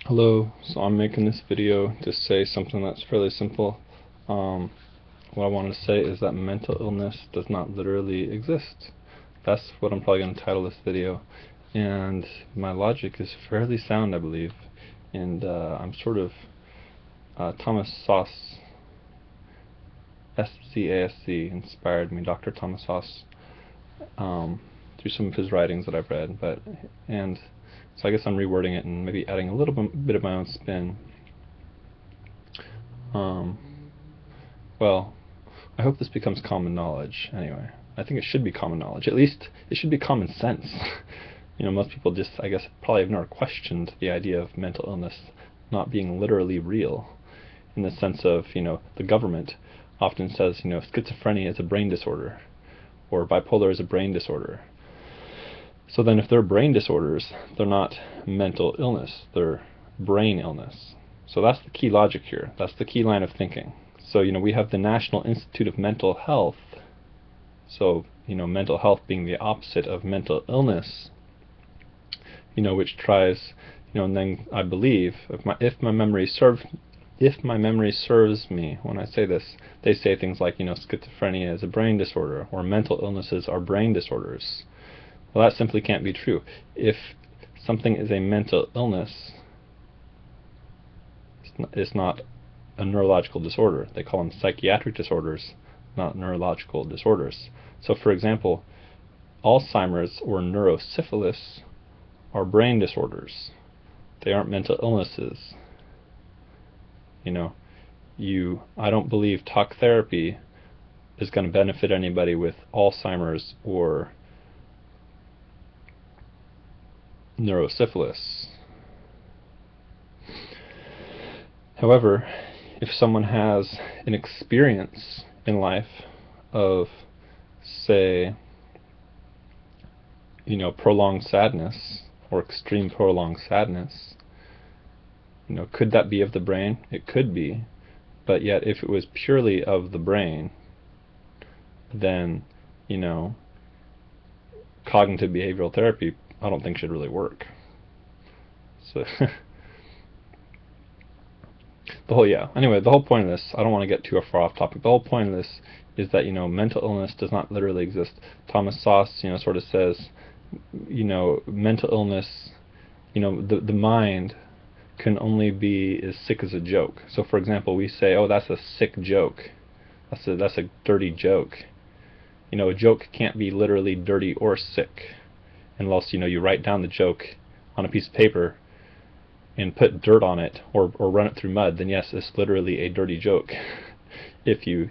Hello, so I'm making this video to say something that's fairly simple. What I want to say is that mental illness does not literally exist. That's what I'm probably going to title this video. And my logic is fairly sound, I believe. And I'm sort of Thomas Sauce, SCASC, inspired me, Dr. Thomas Sauce, through some of his writings that I've read. And so I guess I'm rewording it and maybe adding a little bit of my own spin. Um, well, I hope this becomes common knowledge anyway. I think it should be common knowledge. At least it should be common sense. Most people just, I guess, probably have never questioned the idea of mental illness not being literally real, in the sense of, the government often says, schizophrenia is a brain disorder, or bipolar is a brain disorder. So then if they're brain disorders, they're not mental illness, they're brain illness. So that's the key logic here. That's the key line of thinking. So, we have the National Institute of Mental Health. So, mental health being the opposite of mental illness, which tries, and then I believe, if my memory serves me when I say this, they say things like, schizophrenia is a brain disorder, or mental illnesses are brain disorders. Well, that simply can't be true. If something is a mental illness, it's not a neurological disorder. They call them psychiatric disorders, not neurological disorders. So, for example, Alzheimer's or neurosyphilis are brain disorders. They aren't mental illnesses. I don't believe talk therapy is going to benefit anybody with Alzheimer's or neurosyphilis. However, if someone has an experience in life of, say, prolonged sadness or extreme prolonged sadness, could that be of the brain? It could be, but yet if it was purely of the brain, then, cognitive behavioral therapy I don't think should really work. So anyway, the whole point of this, I don't want to get too far off topic. The whole point of this is that, mental illness does not literally exist. Thomas Sauce, sort of says, mental illness, the mind can only be as sick as a joke. So, for example, we say, oh, that's a sick joke. That's a dirty joke. A joke can't be literally dirty or sick unless, you write down the joke on a piece of paper and put dirt on it, or run it through mud, then yes, it's literally a dirty joke. If you,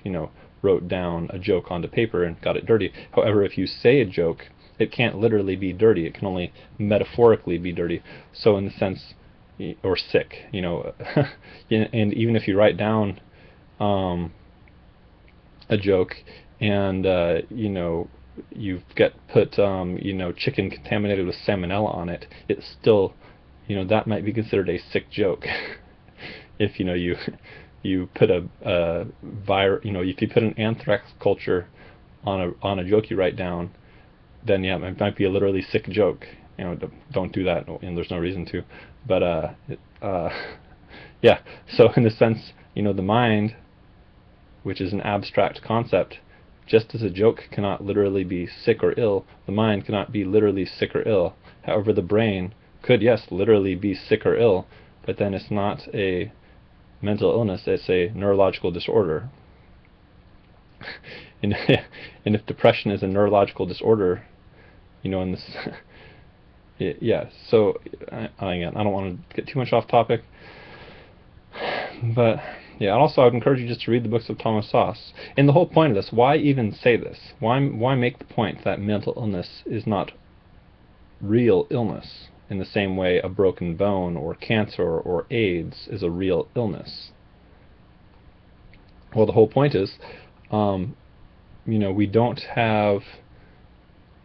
wrote down a joke onto paper and got it dirty. However, if you say a joke, it can't literally be dirty. It can only metaphorically be dirty. So in the sense, or sick, and even if you write down a joke and, you've put chicken contaminated with salmonella on it, it's still, that might be considered a sick joke. If you put if you put an anthrax culture on a joke you write down, then yeah, it might be a literally sick joke. Don't do that, and there's no reason to. But yeah. So in the sense, the mind, which is an abstract concept, just as a joke cannot literally be sick or ill, the mind cannot be literally sick or ill. However, the brain could, yes, literally be sick or ill, but then it's not a mental illness, it's a neurological disorder. and if depression is a neurological disorder, in this yeah, so again, I don't want to get too much off topic, but yeah, also I would encourage you just to read the books of Thomas Sauce. And the whole point of this, why even say this? Why make the point that mental illness is not real illness, in the same way a broken bone or cancer or AIDS is a real illness? Well, the whole point is, we don't have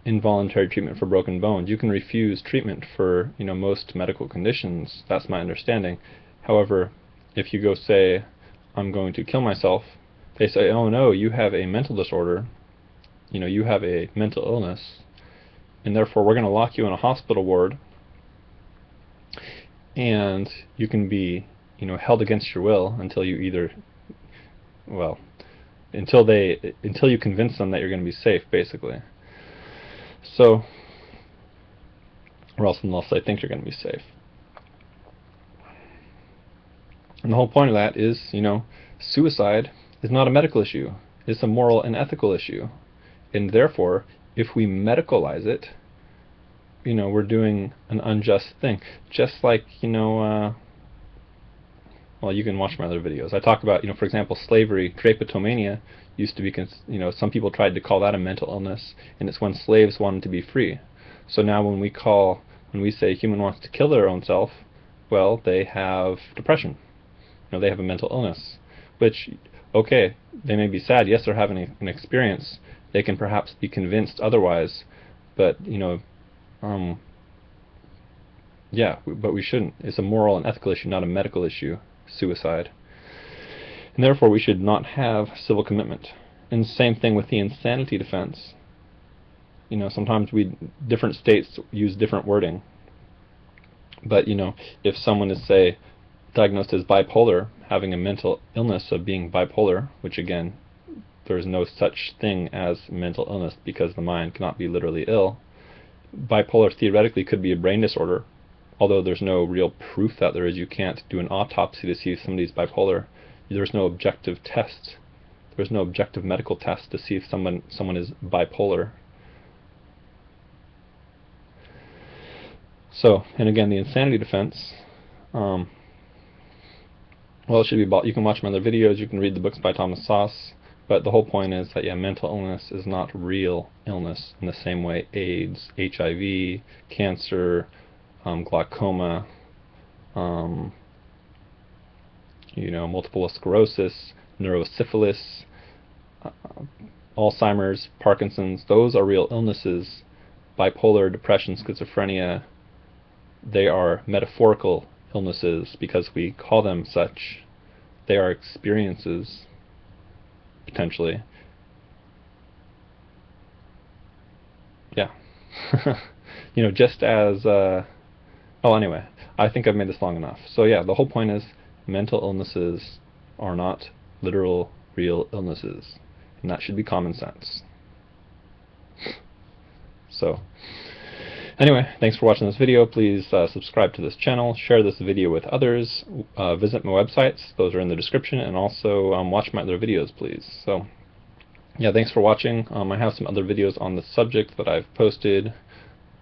involuntary treatment for broken bones. You can refuse treatment for, most medical conditions. That's my understanding. However, if you go say, I'm going to kill myself, they say, oh no, you have a mental disorder, you have a mental illness, and therefore we're going to lock you in a hospital ward, and you can be, you know, held against your will until you either, well, until you convince them that you're going to be safe, basically. So, or else unless they think you're going to be safe. And the whole point of that is, you know, suicide is not a medical issue. It's a moral and ethical issue. And therefore, if we medicalize it, you know, we're doing an unjust thing. Just like, you know, well, you can watch my other videos. I talk about, you know, for example, slavery, drapetomania used to be, you know, some people tried to call that a mental illness, and it's when slaves wanted to be free. So now when we say a human wants to kill their own self, well, they have depression. You know, they have a mental illness, which, okay, they may be sad. Yes, they're having an experience. They can perhaps be convinced otherwise, but, you know, yeah, but we shouldn't. It's a moral and ethical issue, not a medical issue, suicide. And therefore, we should not have civil commitment. And the same thing with the insanity defense. You know, sometimes different states use different wording. But, you know, if someone is, say, diagnosed as bipolar, having a mental illness of being bipolar, which again, there is no such thing as mental illness because the mind cannot be literally ill. Bipolar theoretically could be a brain disorder, although there's no real proof that there is. You can't do an autopsy to see if somebody's bipolar. There's no objective test. There's no objective medical test to see if someone is bipolar. So, and again, the insanity defense, well, it should be, you can watch my other videos, you can read the books by Thomas Szasz, but the whole point is that, yeah, mental illness is not real illness in the same way AIDS, HIV, cancer, glaucoma, you know, multiple sclerosis, neurosyphilis, Alzheimer's, Parkinson's, those are real illnesses. Bipolar, depression, schizophrenia, they are metaphorical illnesses because we call them such. They are experiences, potentially. Yeah. You know, just as, oh, anyway, I think I've made this long enough. So yeah, the whole point is mental illnesses are not literal, real illnesses. And that should be common sense. So, anyway, thanks for watching this video. Please subscribe to this channel, share this video with others, visit my websites, those are in the description, and also watch my other videos, please. So, yeah, thanks for watching. I have some other videos on the subject that I've posted.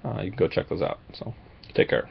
You can go check those out. So, take care.